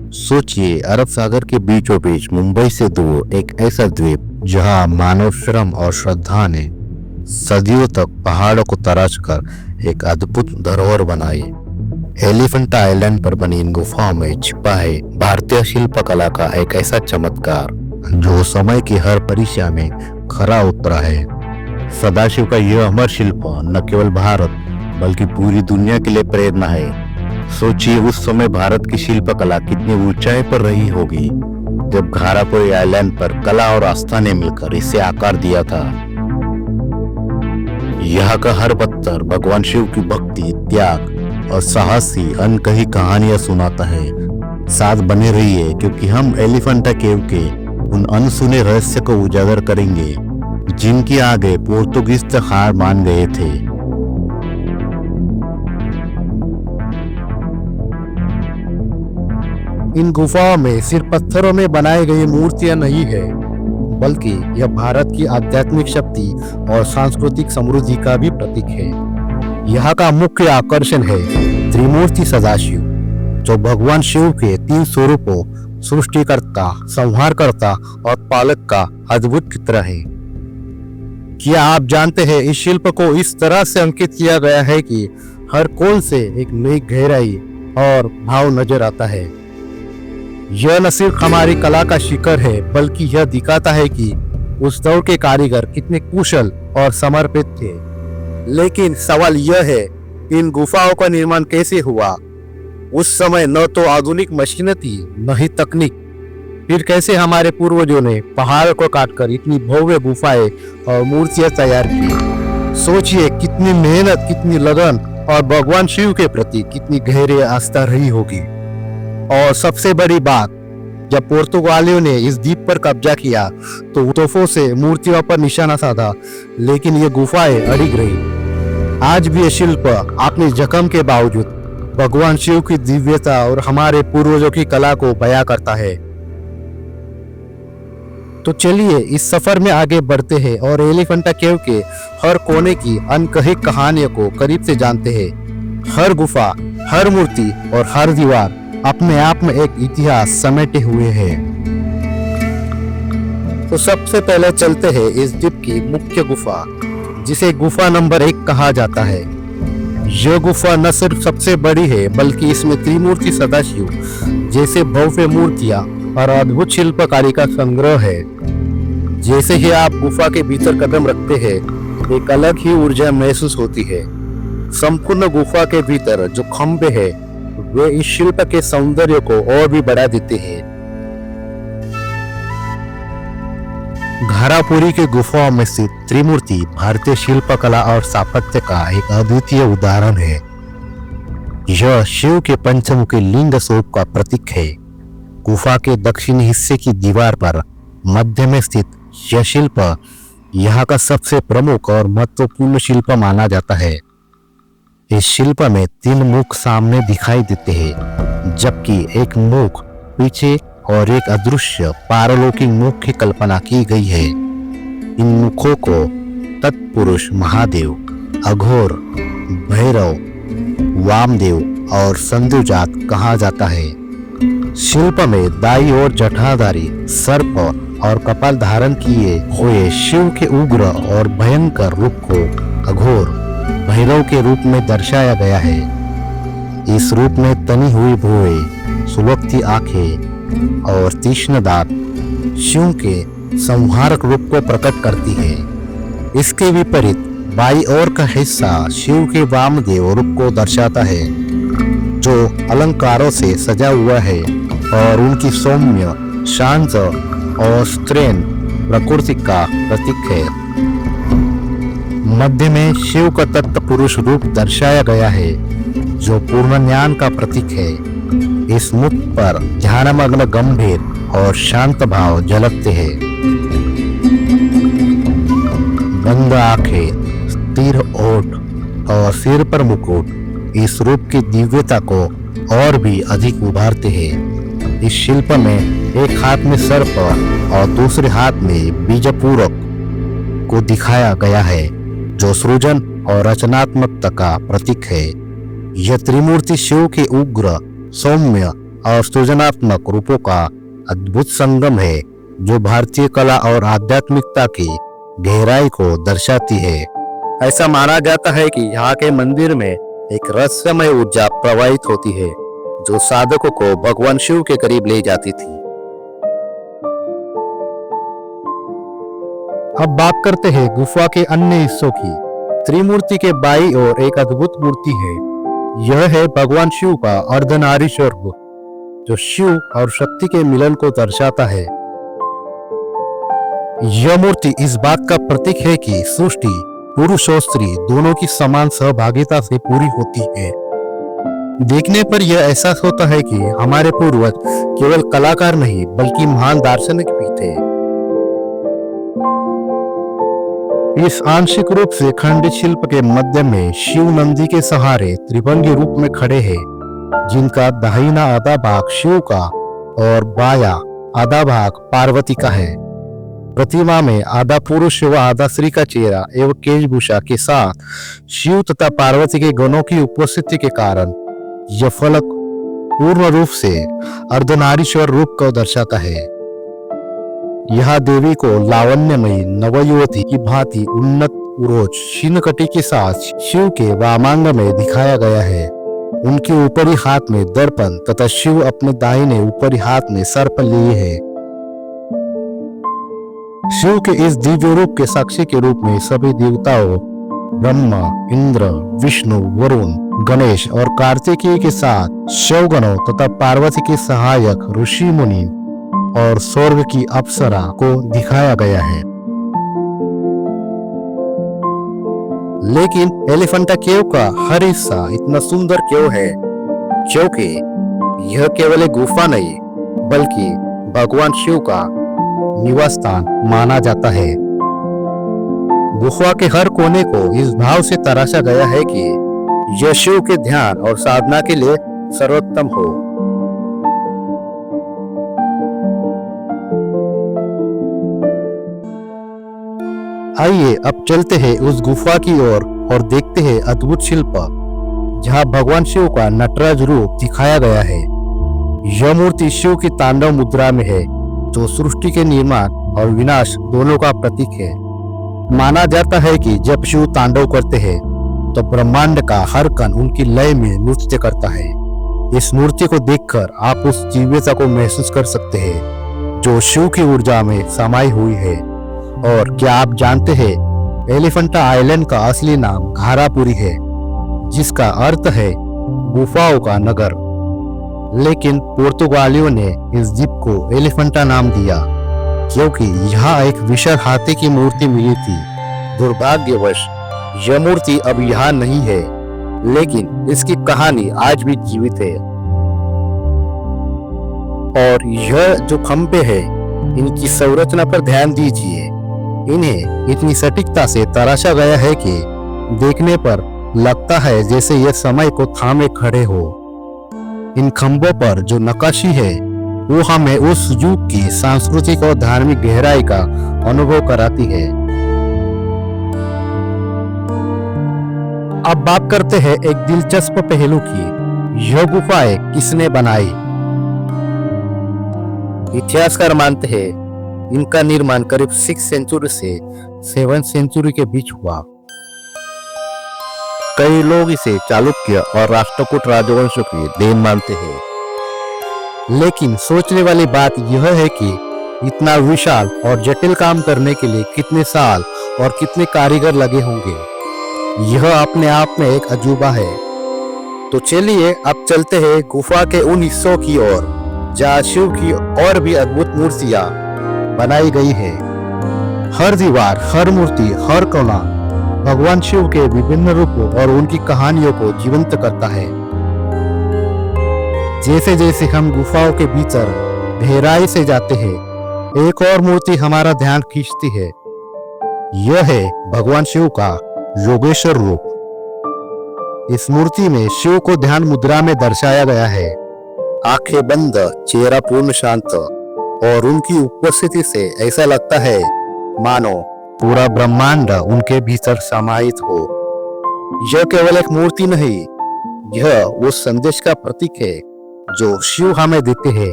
सोचिए, अरब सागर के बीचों बीच मुंबई से दूर एक ऐसा द्वीप जहां मानव श्रम और श्रद्धा ने सदियों तक पहाड़ों को तराश कर एक अद्भुत धरोहर बनाई। एलिफेंट आइलैंड पर बनी इन गुफाओं में छिपा है भारतीय शिल्पकला का एक ऐसा चमत्कार जो समय की हर परीक्षा में खरा उतरा है। सदाशिव का यह अमर शिल्प न केवल भारत बल्कि पूरी दुनिया के लिए प्रेरणा है। सोचिए, उस समय भारत की शिल्पकला कितनी ऊंचाई पर रही होगी जब घारापुरी आइलैंड पर कला और आस्था ने मिलकर इसे आकार दिया था। यहाँ का हर पत्थर भगवान शिव की भक्ति, त्याग और साहसी अनकही कहानियां सुनाता है। साथ बने रहिए क्योंकि हम एलिफेंटा केव के उन अनसुने रहस्य को उजागर करेंगे जिनके आगे पोर्तुगीज तक हार मान गए थे। इन गुफाओं में सिर्फ पत्थरों में बनाई गई मूर्तियां नहीं है, बल्कि यह भारत की आध्यात्मिक शक्ति और सांस्कृतिक समृद्धि का भी प्रतीक है। यहाँ का मुख्य आकर्षण है त्रिमूर्ति सदाशिव, जो भगवान शिव के 3 स्वरूपों सृष्टिकर्ता, संहारकर्ता और पालक का अद्भुत चित्र है। क्या आप जानते हैं, इस शिल्प को इस तरह से अंकित किया गया है कि हर कोण से एक नई गहराई और भाव नजर आता है। यह न सिर्फ हमारी कला का शिखर है, बल्कि यह दिखाता है कि उस दौर के कारीगर कितने कुशल और समर्पित थे। लेकिन सवाल यह है, इन गुफाओं का निर्माण कैसे हुआ? उस समय न तो आधुनिक मशीनें थी, न ही तकनीक। फिर कैसे हमारे पूर्वजों ने पहाड़ को काटकर इतनी भव्य गुफाएं और मूर्तियां तैयार की? सोचिए, कितनी मेहनत, कितनी लगन और भगवान शिव के प्रति कितनी गहरी आस्था रही होगी। और सबसे बड़ी बात, जब पुर्तगालियों ने इस द्वीप पर कब्जा किया तो तोपों से मूर्तियों पर निशाना साधा, लेकिन ये गुफाएं अडिग रही। आज भी ये शिल्प अपने जख्म के बावजूद भगवान शिव की दिव्यता और हमारे पूर्वजों की कला को बयां करता है। तो चलिए इस सफर में आगे बढ़ते हैं और एलिफेंटा केव के हर कोने की अनकही कहानियों को करीब से जानते हैं। हर गुफा, हर मूर्ति और हर दीवार अपने आप में एक इतिहास समेटे हुए है। तो सबसे पहले चलते हैं इस द्वीप की मुख्य गुफा, जिसे गुफा नंबर 1 कहा जाता है। यह गुफा न सिर्फ सबसे बड़ी है, बल्कि इसमें त्रिमूर्ति सदाशिव जैसे भव्य मूर्तियां और अद्भुत शिल्पकारी का संग्रह है। जैसे ही आप गुफा के भीतर कदम रखते हैं, एक अलग ही ऊर्जा महसूस होती है। संपूर्ण गुफा के भीतर जो खंभे हैं, वे इस शिल्प के सौंदर्य को और भी बढ़ा देते हैं। घारापुरी के गुफाओं में स्थित त्रिमूर्ति भारतीय शिल्पकला और स्थापत्य का एक अद्वितीय उदाहरण है। यह शिव के पंचमुखी लिंग स्वरूप का प्रतीक है। गुफा के दक्षिणी हिस्से की दीवार पर मध्य में स्थित यह शिल्प यहाँ का सबसे प्रमुख और महत्वपूर्ण शिल्प माना जाता है। इस शिल्प में 3 मुख सामने दिखाई देते हैं, जबकि एक मुख पीछे और एक अदृश्य पारलौकिक मुख की कल्पना की गई है। इन मुखों को तत्पुरुष महादेव, अघोर, भैरव, वामदेव और संध्युजात कहा जाता है। शिल्प में दाई और जटाधारी सर्प और कपाल धारण किए हुए शिव के उग्र और भयंकर रूप को अघोर, भैरव के रूप में दर्शाया गया है। इस रूप में तनी हुई भुएं, सुलगती आंखें और तीक्ष्ण दांत शिव के संहारक रूप को प्रकट करती है। इसके विपरीत बाई ओर का हिस्सा शिव के वामदेव रूप को दर्शाता है, जो अलंकारों से सजा हुआ है और उनकी सौम्य, शांत और स्त्रीण प्रकृति का प्रतीक है। मध्य में शिव का तत्पुरुष रूप दर्शाया गया है, जो पूर्ण ज्ञान का प्रतीक है। इस मुख पर ध्यानमग्न गंभीर और शांत भाव झलकते हैं। बंद आंखें, स्थिर ओठ और सिर पर मुकुट इस रूप की दिव्यता को और भी अधिक उभारते हैं। इस शिल्प में एक हाथ में सर्प और दूसरे हाथ में बीजपूरक को दिखाया गया है, जो सृजन और रचनात्मकता का प्रतीक है। यह त्रिमूर्ति शिव के उग्र, सौम्य और सृजनात्मक रूपों का अद्भुत संगम है जो भारतीय कला और आध्यात्मिकता की गहराई को दर्शाती है। ऐसा माना जाता है कि यहाँ के मंदिर में एक रहस्यमय ऊर्जा प्रवाहित होती है जो साधकों को भगवान शिव के करीब ले जाती थी। अब बात करते हैं गुफा के अन्य हिस्सों की। त्रिमूर्ति के बाईं ओर एक अद्भुत मूर्ति है। यह है भगवान शिव का अर्धनारीश्वर रूप जो शिव और शक्ति के मिलन को दर्शाता है। यह मूर्ति इस बात का प्रतीक है कि सृष्टि पुरुष और स्त्री दोनों की समान सहभागिता से पूरी होती है। देखने पर यह एहसास होता है कि हमारे पूर्वज केवल कलाकार नहीं बल्कि महान दार्शनिक भी थे। इस आंशिक रूप से खंडित शिल्प के मध्य में शिव नंदी के सहारे त्रिभंगी रूप में खड़े हैं, जिनका दाहिना आधा भाग शिव का और बाया आधा भाग पार्वती का है। प्रतिमा में आधा पुरुष व आधा स्त्री का चेहरा एवं केशभूषा के साथ शिव तथा पार्वती के गणों की उपस्थिति के कारण यह फलक पूर्ण रूप से अर्धनारीश्वर रूप को दर्शाता है। यह देवी को लावण्यमयी नवयुवती की भांति उन्नत उरोज शीनकटी के साथ शिव के वामांग में दिखाया गया है। उनके ऊपरी हाथ में दर्पण तथा शिव अपने दाहिने ऊपरी हाथ में सर्प लिए है। शिव के इस दिव्य रूप के साक्षी के रूप में सभी देवताओं ब्रह्मा, इंद्र, विष्णु, वरुण, गणेश और कार्तिकेय के साथ शिवगणों तथा पार्वती के सहायक ऋषि मुनि और स्वर्ग की अप्सरा को दिखाया गया है। लेकिन एलिफेंटा केव का हर हिस्सा इतना सुंदर क्यों है? क्योंकि यह केवल एक गुफा नहीं बल्कि भगवान शिव का निवास स्थान माना जाता है। गुफा के हर कोने को इस भाव से तराशा गया है कि यह शिव के ध्यान और साधना के लिए सर्वोत्तम हो। आइए अब चलते हैं उस गुफा की ओर और देखते हैं अद्भुत शिल्प जहां भगवान शिव का नटराज रूप दिखाया गया है। यह मूर्ति शिव की तांडव मुद्रा में है जो सृष्टि के निर्माण और विनाश दोनों का प्रतीक है। माना जाता है कि जब शिव तांडव करते हैं तो ब्रह्मांड का हर कण उनकी लय में नृत्य करता है। इस मूर्ति को देखकर आप उस दिव्यता को महसूस कर सकते हैं जो शिव की ऊर्जा में समाई हुई है। और क्या आप जानते हैं एलिफेंटा आइलैंड का असली नाम घारापुरी है जिसका अर्थ है गुफाओं का नगर। लेकिन पुर्तगालियों ने इस द्वीप को एलिफेंटा नाम दिया क्योंकि यहाँ एक विशाल हाथी की मूर्ति मिली थी। दुर्भाग्यवश यह मूर्ति अब यहाँ नहीं है, लेकिन इसकी कहानी आज भी जीवित है। और यह जो खंभे हैं, इनकी संरचना पर ध्यान दीजिए। इन्हें इतनी सटीकता से तराशा गया है कि देखने पर लगता है जैसे यह समय को थामे खड़े हो। इन खंभों पर जो नक्काशी है वो हमें उस युग की सांस्कृतिक और धार्मिक गहराई का अनुभव कराती है। अब बात करते हैं एक दिलचस्प पहलू की। यह गुफाएं किसने बनाई? इतिहासकार मानते हैं इनका निर्माण करीब 6th सेंचुरी से 7th सेंचुरी के बीच हुआ। कई लोग इसे चालुक्य और राष्ट्रकूट राजवंशों की देन मानते हैं। लेकिन सोचने वाली बात यह है कि इतना विशाल और जटिल काम करने के लिए कितने साल और कितने कारीगर लगे होंगे। यह अपने आप में एक अजूबा है। तो चलिए अब चलते हैं गुफा के उन हिस्सों की ओर जहाँ शिव की और भी अद्भुत मूर्तियां बनाई गई है। हर दीवार, हर मूर्ति, हर कोना भगवान शिव के विभिन्न रूपों और उनकी कहानियों को जीवंत करता है। जैसे जैसे हम गुफाओं के भीतर गहराई से जाते हैं, एक और मूर्ति हमारा ध्यान खींचती है। यह है भगवान शिव का योगेश्वर रूप। इस मूर्ति में शिव को ध्यान मुद्रा में दर्शाया गया है। आंखें बंद, चेहरा पूर्ण शांत, और उनकी उपस्थिति से ऐसा लगता है मानो पूरा ब्रह्मांड उनके भीतर समाहित हो। यह केवल एक मूर्ति नहीं, यह उस संदेश का प्रतीक है जो शिव हमें देते हैं,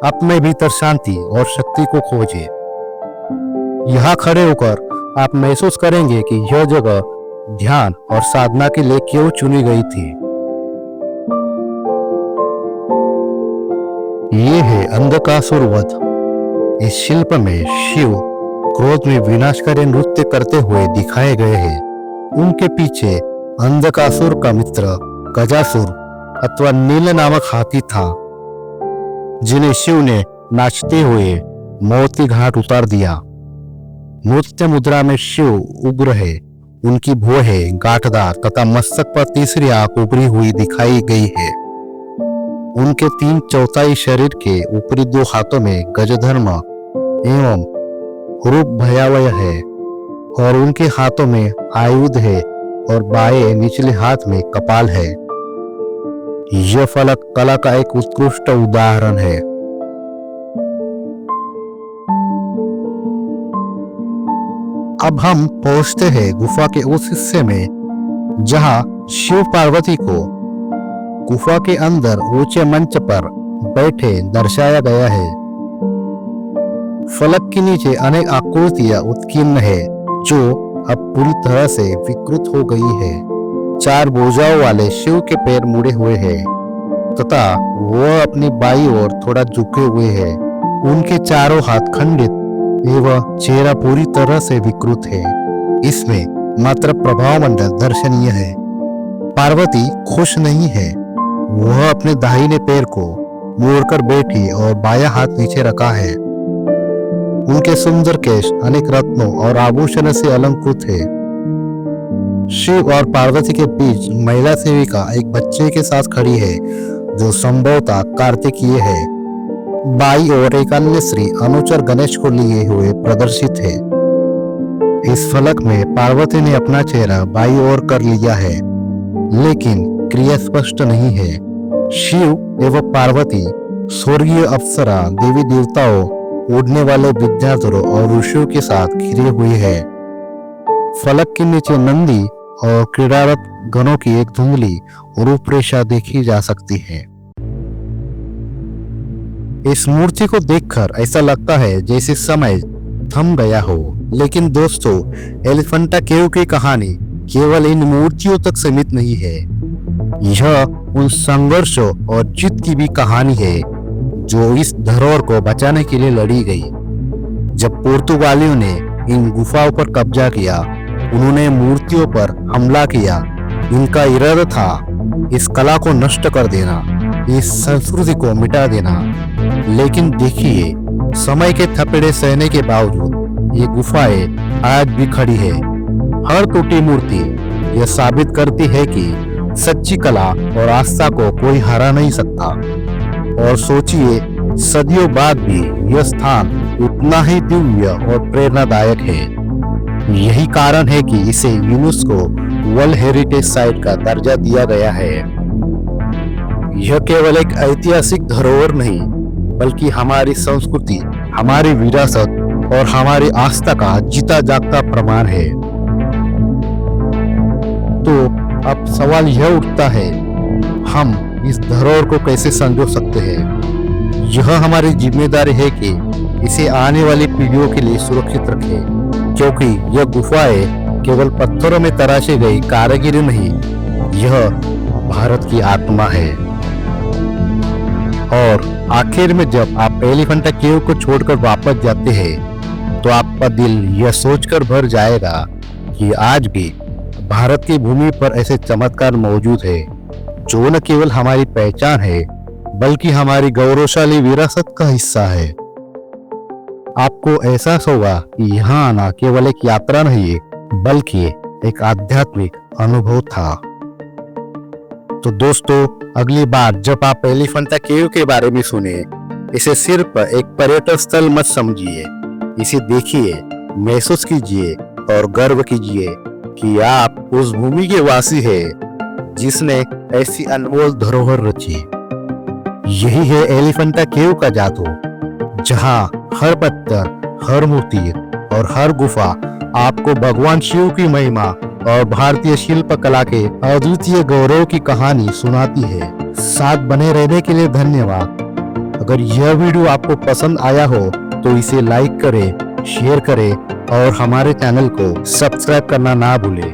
अपने भीतर शांति और शक्ति को खोजे। यहाँ खड़े होकर आप महसूस करेंगे कि यह जगह ध्यान और साधना के लिए क्यों चुनी गई थी। ये है अंधकासुर वध। इस शिल्प में शिव क्रोध में विनाशकारी नृत्य करते हुए दिखाए गए हैं। उनके पीछे अंधकासुर का मित्र गजासुर अथवा नील नामक हाथी था, जिन्हें शिव ने नाचते हुए मौत की घाट उतार दिया। नृत्य मुद्रा में शिव उग्र है, उनकी भौहें गांठदार तथा मस्तक पर तीसरी आंख उभरी हुई दिखाई गई है। उनके 3/4 शरीर के ऊपरी 2 हाथों में गजधर्म एवं रूप भयावह है और उनके हाथों में आयुध है और बाएं निचले हाथ में कपाल है। यह फलक कला का एक उत्कृष्ट उदाहरण है। अब हम पहुंचते हैं गुफा के उस हिस्से में जहां शिव पार्वती को गुफा के अंदर ऊंचे मंच पर बैठे दर्शाया गया है। फलक के नीचे अनेक आकृतियां उत्कीर्ण है जो अब पूरी तरह से विकृत हो गई है। 4 भुजाओं वाले शिव के पैर मुड़े हुए हैं तथा वह अपनी बाईं ओर थोड़ा झुके हुए हैं। उनके चारों हाथ खंडित एवं चेहरा पूरी तरह से विकृत है। इसमें मात्र प्रभाव मंडल दर्शनीय है। पार्वती खुश नहीं है। वह अपने दाहिने पैर को मोड़कर बैठी और बायां हाथ नीचे रखा है। उनके सुंदर केश अनेक रत्नों और आभूषणों से अलंकृत है। शिव और पार्वती के बीच महिला सेविका एक बच्चे के साथ खड़ी है जो संभवतः कार्तिकीय है। बाई और एक अन्य स्त्री अनुचर गणेश को लिए हुए प्रदर्शित है। इस फलक में पार्वती ने अपना चेहरा बाई ओर कर लिया है, लेकिन क्रिया स्पष्ट नहीं है। शिव एवं पार्वती स्वर्गीय अप्सरा, देवी देवताओं, उड़ने वाले विद्याधरों और ऋषियों के साथ घिरे हुए हैं। फलक के नीचे नंदी और क्रीड़ारत गणों की एक धुंधली रूपरेखा देखी जा सकती है। इस मूर्ति को देखकर ऐसा लगता है जैसे समय थम गया हो, लेकिन दोस्तों, एलिफेंटा केव की कहानी केवल इन मूर्तियों तक सीमित नहीं है। यह उन संघर्षों और जीत की भी कहानी है जो इस धरोहर को बचाने के लिए लड़ी गई। जब पुर्तगालियों ने इन गुफाओं पर कब्जा किया, उन्होंने मूर्तियों पर हमला किया। इनका इरादा था इस कला को नष्ट कर देना, इस संस्कृति को मिटा देना। लेकिन देखिए, समय के थपेड़े सहने के बावजूद ये गुफाएं आज भी खड़ी है। हर टूटी मूर्ति यह साबित करती है कि सच्ची कला और आस्था को कोई हरा नहीं सकता। और सोचिए, सदियों बाद भी यह स्थान उतना ही दिव्य और प्रेरणादायक है। यही कारण है कि इसे यूनेस्को वर्ल्ड हेरिटेज साइट का दर्जा दिया गया है। यह केवल एक ऐतिहासिक धरोहर नहीं, बल्कि हमारी संस्कृति, हमारी विरासत और हमारी आस्था का जीता जागता प्रमाण है। तो अब सवाल यह उठता है, हम इस धरोहर को कैसे संजो सकते हैं? यह हमारी जिम्मेदारी है कि इसे आने वाली पीढ़ियों के लिए सुरक्षित रखें, क्योंकि यह गुफाएं केवल पत्थरों में तराशी गई कारीगरी नहीं, यह भारत की आत्मा है। और आखिर में जब आप एलिफेंटा केव को छोड़कर वापस जाते हैं, तो आपका दिल यह सोचकर भर जाएगा कि आज भी भारत की भूमि पर ऐसे चमत्कार मौजूद है जो न केवल हमारी पहचान है, बल्कि हमारी गौरवशाली विरासत का हिस्सा है। आपको एहसास होगा कि यहाँ आना केवल एक यात्रा नहीं, बल्कि एक आध्यात्मिक अनुभव था। तो दोस्तों, अगली बार जब आप एलिफेंटा केव के बारे में सुने, इसे सिर्फ एक पर्यटन स्थल मत समझिए। इसे देखिए, महसूस कीजिए और गर्व कीजिए कि आप उस भूमि के वासी हैं जिसने ऐसी अनमोल धरोहर रची। यही है एलिफेंटा केव का जादू, जहां हर पत्थर, हर मूर्ति और हर गुफा आपको भगवान शिव की महिमा और भारतीय शिल्प कला के अद्वितीय गौरव की कहानी सुनाती है। साथ बने रहने के लिए धन्यवाद। अगर यह वीडियो आपको पसंद आया हो तो इसे लाइक करें, शेयर करें और हमारे चैनल को सब्सक्राइब करना ना भूलें।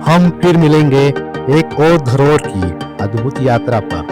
हम फिर मिलेंगे एक और धरोहर की अद्भुत यात्रा पर।